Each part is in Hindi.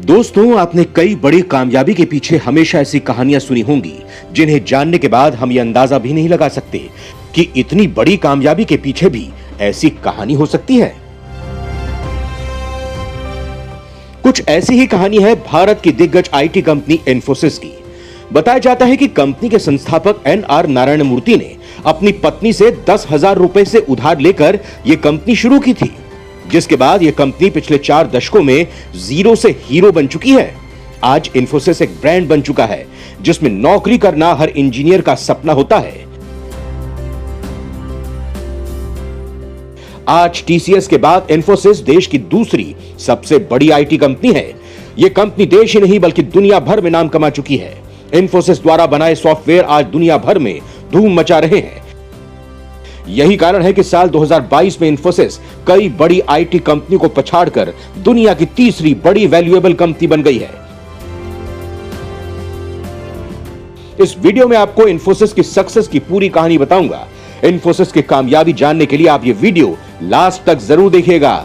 दोस्तों, आपने कई बड़ी कामयाबी के पीछे हमेशा ऐसी कहानियां सुनी होंगी जिन्हें जानने के बाद हम ये अंदाजा भी नहीं लगा सकते कि इतनी बड़ी कामयाबी के पीछे भी ऐसी कहानी हो सकती है। कुछ ऐसी ही कहानी है भारत की दिग्गज आईटी कंपनी इन्फोसिस की। बताया जाता है कि कंपनी के संस्थापक एनआर नारायण मूर्ति ने अपनी पत्नी से 10,000 रुपए से उधार लेकर यह कंपनी शुरू की थी, जिसके बाद यह कंपनी पिछले 4 दशकों में जीरो से हीरो बन चुकी है। आज इन्फोसिस एक ब्रांड बन चुका है जिसमें नौकरी करना हर इंजीनियर का सपना होता है। आज टीसीएस के बाद इन्फोसिस देश की दूसरी सबसे बड़ी आईटी कंपनी है। यह कंपनी देश ही नहीं बल्कि दुनिया भर में नाम कमा चुकी है। इन्फोसिस द्वारा बनाए सॉफ्टवेयर आज दुनिया भर में धूम मचा रहे हैं। यही कारण है कि साल 2022 में इन्फोसिस कई बड़ी आईटी कंपनी को पछाड़कर दुनिया की तीसरी बड़ी वैल्यूएबल कंपनी बन गई है। इस वीडियो में आपको इन्फोसिस की सक्सेस की पूरी कहानी बताऊंगा। इन्फोसिस की कामयाबी जानने के लिए आप ये वीडियो लास्ट तक जरूर देखिएगा।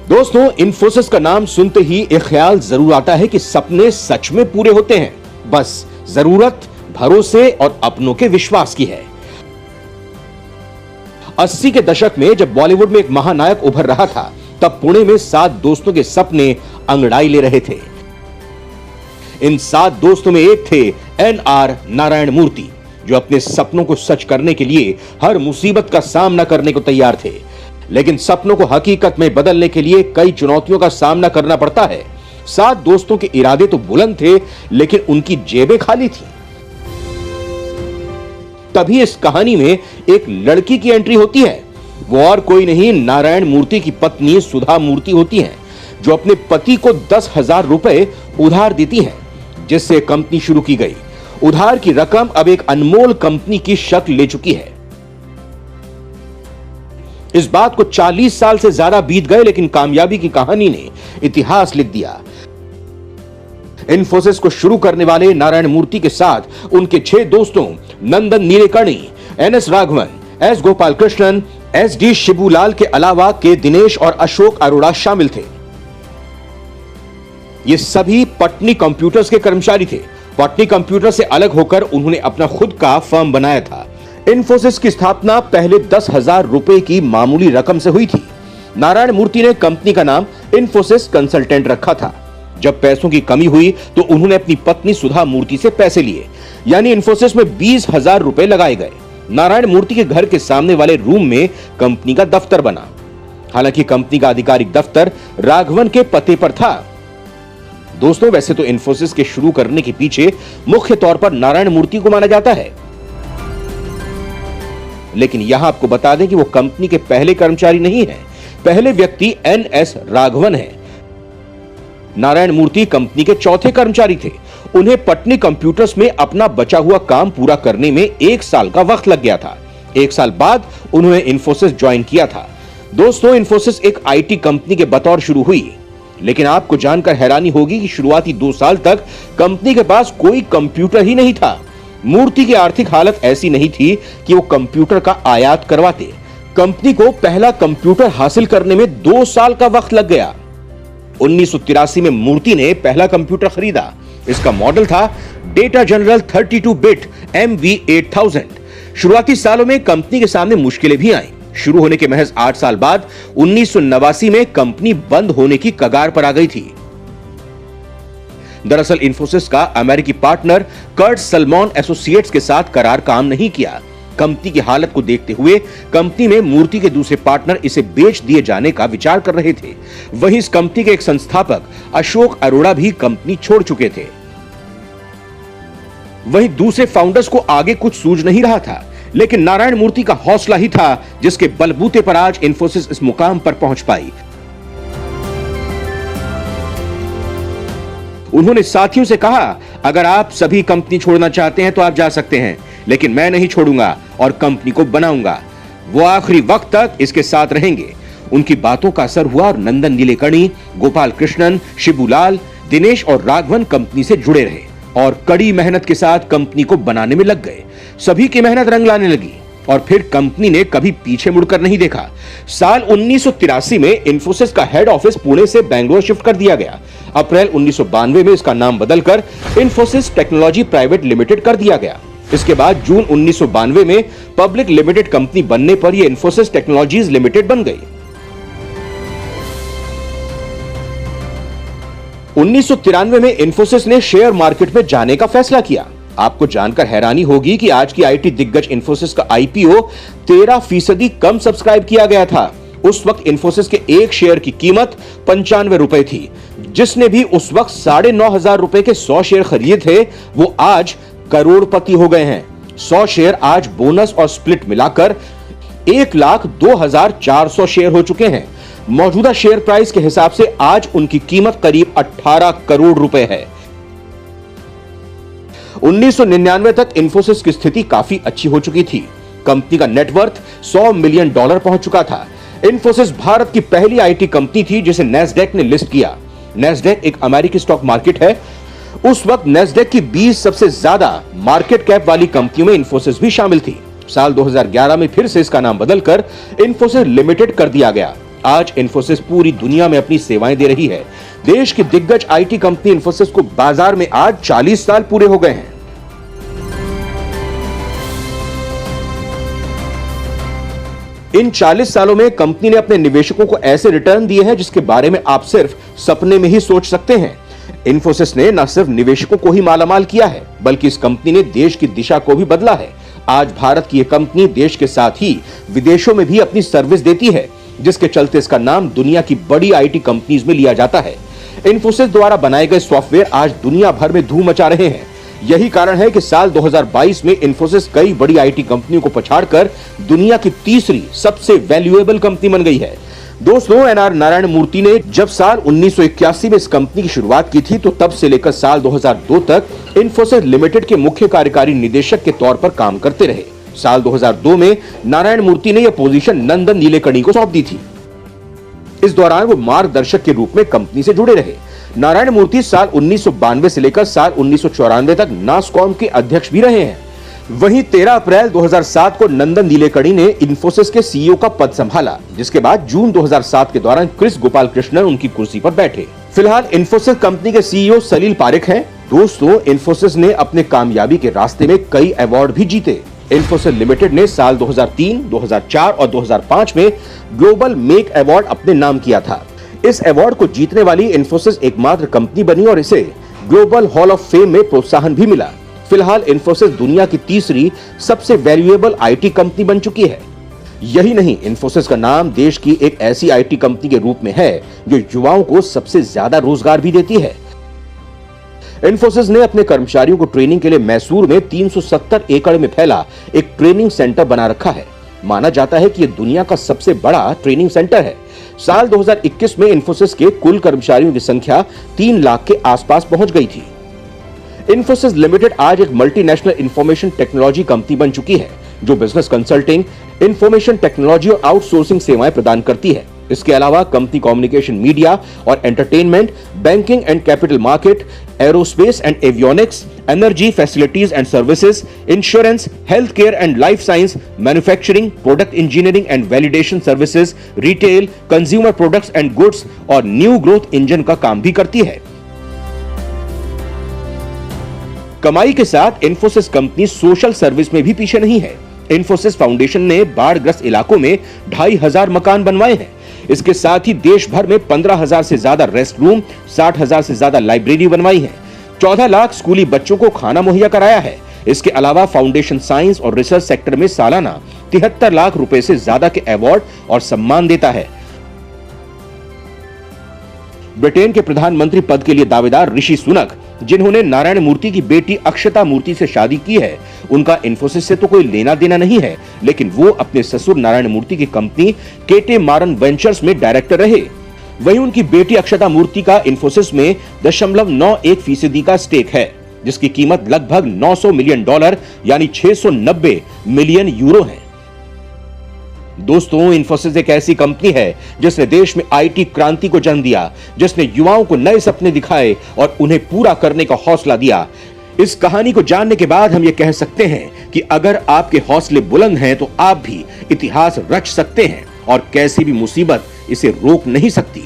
दोस्तों, इन्फोसिस का नाम सुनते ही एक ख्याल जरूर आता है कि सपने सच में पूरे होते हैं, बस जरूरत भरोसे और अपनों के विश्वास की है। 80 के दशक में जब बॉलीवुड में एक महानायक उभर रहा था, तब पुणे में 7 दोस्तों के सपने अंगड़ाई ले रहे थे। इन 7 दोस्तों में एक थे एनआर नारायण मूर्ति, जो अपने सपनों को सच करने के लिए हर मुसीबत का सामना करने को तैयार थे। लेकिन सपनों को हकीकत में बदलने के लिए कई चुनौतियों का सामना करना पड़ता है। 7 दोस्तों के इरादे तो बुलंद थे, लेकिन उनकी जेबें खाली थी। तभी इस कहानी में एक लड़की की एंट्री होती है। वो और कोई नहीं, नारायण मूर्ति की पत्नी सुधा मूर्ति होती हैं, जो अपने पति को 10,000 रुपए उधार देती हैं, जिससे कंपनी शुरू की गई। उधार की रकम अब एक अनमोल कंपनी की शक्ल ले चुकी है। इस बात को 40 साल से ज्यादा बीत गए, लेकिन कामयाबी की कहानी ने इतिहास लिख दिया। इन्फोसिस को शुरू करने वाले नारायण मूर्ति के साथ उनके 6 दोस्तों Nandan Nilekani, N S Raghavan, S Gopal Krishnan, S D Shibulal के अलावा के दिनेश और अशोक अरोड़ा शामिल थे। ये सभी पटनी कंप्यूटर्स के कर्मचारी थे। पटनी कंप्यूटर से अलग होकर उन्होंने अपना खुद का फर्म बनाया था। इन्फोसिस की स्थापना पहले 10,000 रुपए की मामूली रकम से हुई थी। नारायण मूर्ति ने कंपनी का नाम इन्फोसिस कंसल्टेंट रखा था। जब पैसों की कमी हुई तो उन्होंने अपनी पत्नी सुधा मूर्ति से पैसे लिए, यानी इन्फोसिस में 20,000 रुपए लगाए गए। नारायण मूर्ति के घर के सामने वाले रूम में कंपनी का दफ्तर बना। हालांकि कंपनी का आधिकारिक दफ्तर राघवन के पते पर था। दोस्तों, वैसे तो इन्फोसिस के शुरू करने के पीछे मुख्य तौर पर नारायण मूर्ति को माना जाता है, लेकिन यहां आपको बता दें कि वो कंपनी के पहले कर्मचारी नहीं है। पहले व्यक्ति एनएस राघवन है। नारायण मूर्ति कंपनी के चौथे कर्मचारी थे। उन्हें पटनी कंप्यूटर्स में अपना बचा हुआ काम पूरा करने में 1 साल का वक्त लग गया था। 1 साल बाद उन्होंने इन्फोसिस ज्वाइन किया था। दोस्तों, इन्फोसिस एक आईटी कंपनी के बतौर शुरू हुई, लेकिन आपको जानकर हैरानी होगी कि शुरुआती 2 साल तक कंपनी के पास कोई कंप्यूटर ही नहीं था। मूर्ति की आर्थिक हालत ऐसी नहीं थी कि वो कंप्यूटर का आयात करवाते। कंपनी को पहला कंप्यूटर हासिल करने में 2 साल का वक्त लग गया। 1983 में मूर्ति ने पहला कंप्यूटर खरीदा। इसका मॉडल था डेटा जनरल 32 बिट MV8000। शुरुआती सालों में कंपनी के सामने मुश्किलें भी आईं। शुरू होने के महज 8 साल बाद 1989 में कंपनी बंद होने की कगार पर आ गई थी। दरअसल इन्फोसिस का अमेरिकी पार्टनर कर्ट सलमॉन एसोसिएट्स के साथ करार काम नहीं किया। कंपनी की हालत को देखते हुए कंपनी में मूर्ति के दूसरे पार्टनर इसे बेच दिए जाने का विचार कर रहे थे। वहीं इस कंपनी के एक संस्थापक अशोक अरोड़ा भी कंपनी छोड़ चुके थे। वहीं दूसरे फाउंडर्स को आगे कुछ सूझ नहीं रहा था, लेकिन नारायण मूर्ति का हौसला ही था जिसके बलबूते पर आज इन्फोसिस इस मुकाम पर पहुंच पाई। उन्होंने साथियों से कहा, अगर आप सभी कंपनी छोड़ना चाहते हैं तो आप जा सकते हैं, लेकिन मैं नहीं छोड़ूंगा और कंपनी को बनाऊंगा। वो आखिरी वक्त तक इसके साथ रहेंगे। उनकी बातों का असर हुआ और नंदन नीलेकर्णी, गोपाल कृष्णन, शिबूलाल, दिनेश और राघवन कंपनी से जुड़े रहे और कड़ी मेहनत के साथ कंपनी को बनाने में लग गए। सभी की मेहनत रंग लाने लगी। और फिर कंपनी ने कभी पीछे मुड़कर नहीं देखा। साल 1983 में इंफोसिस का हेड ऑफिस पुणे से बेंगलुरु शिफ्ट कर दिया गया। अप्रैल 1992 में इसका नाम बदलकर इंफोसिस टेक्नोलॉजी प्राइवेट लिमिटेड कर दिया गया। इसके बाद जून 1992 में पब्लिक लिमिटेड कंपनी बनने पर यह इंफोसिस टेक्नोलॉजीज लिमिटेड बन गई। 1993 में इंफोसिस ने शेयर मार्केट में जाने का फैसला किया। आपको जानकर हैरानी होगी कि आज की आईटी दिग्गज इंफोसिस का आईपीओ 13% कम सब्सक्राइब किया गया था। उस वक्त इंफोसिस के एक शेयर की कीमत 95 रुपए थी। जिसने भी उस वक्त 9,500 रुपए के 100 शेयर खरीदे थे वो आज करोड़पति हो गए हैं। 100 शेयर आज बोनस और स्प्लिट मिलाकर 1,02,400 शेयर हो चुके हैं। मौजूदा शेयर प्राइस के हिसाब से आज उनकी कीमत करीब 18 करोड़ रुपए है। 1999 तक इंफोसिस की स्थिति काफी अच्छी हो चुकी थी। कंपनी का नेटवर्थ $100 मिलियन पहुंच चुका था। इंफोसिस भारत की पहली आईटी कंपनी थी जिसे नैस्डैक ने लिस्ट किया। नैस्डैक एक अमेरिकी स्टॉक मार्केट है। उस वक्त नैस्डैक की 20 सबसे ज्यादा मार्केट कैप वाली कंपनियों में इंफोसिस भी शामिल थी। साल 2011 में फिर से इसका नाम बदलकर इंफोसिस लिमिटेड कर दिया गया। आज इंफोसिस पूरी दुनिया में अपनी सेवाएं दे रही है। देश की दिग्गज आईटी कंपनी इंफोसिस को बाजार में आज 40 साल पूरे हो गए हैं। इन 40 सालों में कंपनी ने अपने निवेशकों को ऐसे रिटर्न दिए हैं जिसके बारे में आप सिर्फ सपने में ही सोच सकते हैं। इंफोसिस ने न सिर्फ निवेशकों को ही मालामाल किया है बल्कि इस कंपनी ने देश की दिशा को भी बदला है। आज भारत की यह कंपनी देश के साथ ही विदेशों में भी अपनी सर्विस देती है, जिसके चलते इसका नाम दुनिया की बड़ी आईटी कंपनीज में लिया जाता है। इंफोसिस द्वारा बनाए गए सॉफ्टवेयर आज दुनिया भर में धूम मचा रहे हैं। यही कारण है कि साल 2022 में इंफोसिस कई बड़ी आईटी कंपनियों को पछाड़कर दुनिया की तीसरी सबसे वैल्यूएबल कंपनी बन गई है। दोस्तों, एनआर नारायण मूर्ति ने जब साल 1981 में इस कंपनी की शुरुआत की थी तो तब से लेकर साल 2002 तक इंफोसिस लिमिटेड के मुख्य कार्यकारी निदेशक के तौर पर काम करते रहे। साल 2002 में नारायण मूर्ति ने यह पोजीशन नंदन नीलेकणी को सौंप दी थी। इस दौरान वो मार्गदर्शक के रूप में कंपनी से जुड़े रहे। नारायण मूर्ति साल 1992 से लेकर साल 1994 तक नासकॉम के अध्यक्ष भी रहे हैं। वहीं 13 अप्रैल 2007 को नंदन नीलेकणी ने इंफोसिस के सीईओ का पद संभाला, जिसके बाद जून 2007 के दौरान क्रिस गोपाल कृष्णन उनकी कुर्सी पर बैठे। फिलहाल इंफोसिस कंपनी के सीईओ सलील पारेख हैं। दोस्तों, इंफोसिस ने अपने कामयाबी के रास्ते में कई अवार्ड भी जीते। इंफोसिस लिमिटेड ने साल 2003, 2004 और 2005 में ग्लोबल मेक अवार्ड अपने नाम किया था। इस अवार्ड को जीतने वाली इंफोसिस एकमात्र कंपनी बनी और इसे ग्लोबल हॉल ऑफ फेम में प्रोत्साहन भी मिला। फिलहाल इंफोसिस दुनिया की तीसरी सबसे वैल्यूएबल आईटी कंपनी बन चुकी है। यही नहीं, इंफोसिस का नाम देश की एक ऐसी आईटी कंपनी के रूप में है जो युवाओं को सबसे ज्यादा रोजगार भी देती है। इंफोसिस ने अपने कर्मचारियों को ट्रेनिंग के लिए मैसूर में 370 एकड़ में फैला एक ट्रेनिंग सेंटर बना रखा है। माना जाता है कि यह दुनिया का सबसे बड़ा ट्रेनिंग सेंटर है। साल 2021 में इंफोसिस के कुल कर्मचारियों की संख्या 3 लाख के आसपास पहुंच गई थी। इंफोसिस लिमिटेड आज एक मल्टीनेशनल इंफॉर्मेशन टेक्नोलॉजी कंपनी बन चुकी है जो बिजनेस कंसल्टिंग, इंफॉर्मेशन टेक्नोलॉजी और आउटसोर्सिंग सेवाएं प्रदान करती है। इसके अलावा कंपनी कम्युनिकेशन, मीडिया और entertainment, banking and capital market, aerospace and avionics, energy, facilities and services, insurance, health care and life science, manufacturing, product engineering and validation services, retail, consumer products and goods और न्यू ग्रोथ इंजन का काम भी करती है। कमाई के साथ इंफोसिस कंपनी सोशल सर्विस में भी पीछे नहीं है। इंफोसिस फाउंडेशन ने बाढ़ग्रस्त इलाकों में 2,500 मकान बनवाए हैं। इसके साथ ही देश भर में 15,000 से ज्यादा रेस्ट रूम, 60,000 से ज्यादा लाइब्रेरी बनवाई है। 14 लाख स्कूली बच्चों को खाना मुहैया कराया है। इसके अलावा फाउंडेशन साइंस और रिसर्च सेक्टर में सालाना 73 लाख रुपए से ज्यादा के अवार्ड और सम्मान देता है। ब्रिटेन के प्रधानमंत्री पद के लिए दावेदार ऋषि सुनक, जिन्होंने नारायण मूर्ति की बेटी अक्षता मूर्ति से शादी की है, उनका इंफोसिस से तो कोई लेना देना नहीं है, लेकिन वो अपने ससुर नारायण मूर्ति की कंपनी केटे मारन वेंचर्स में डायरेक्टर रहे। वहीं उनकी बेटी अक्षता मूर्ति का इंफोसिस में 0.91% का स्टेक है, जिसकी कीमत लगभग $900 मिलियन यानी 690 मिलियन यूरो है। दोस्तों, इंफोसिस एक ऐसी कंपनी है जिसने देश में आईटी क्रांति को जन्म दिया, जिसने युवाओं को नए सपने दिखाए और उन्हें पूरा करने का हौसला दिया। इस कहानी को जानने के बाद हम ये कह सकते हैं कि अगर आपके हौसले बुलंद हैं तो आप भी इतिहास रच सकते हैं और कैसी भी मुसीबत इसे रोक नहीं सकती।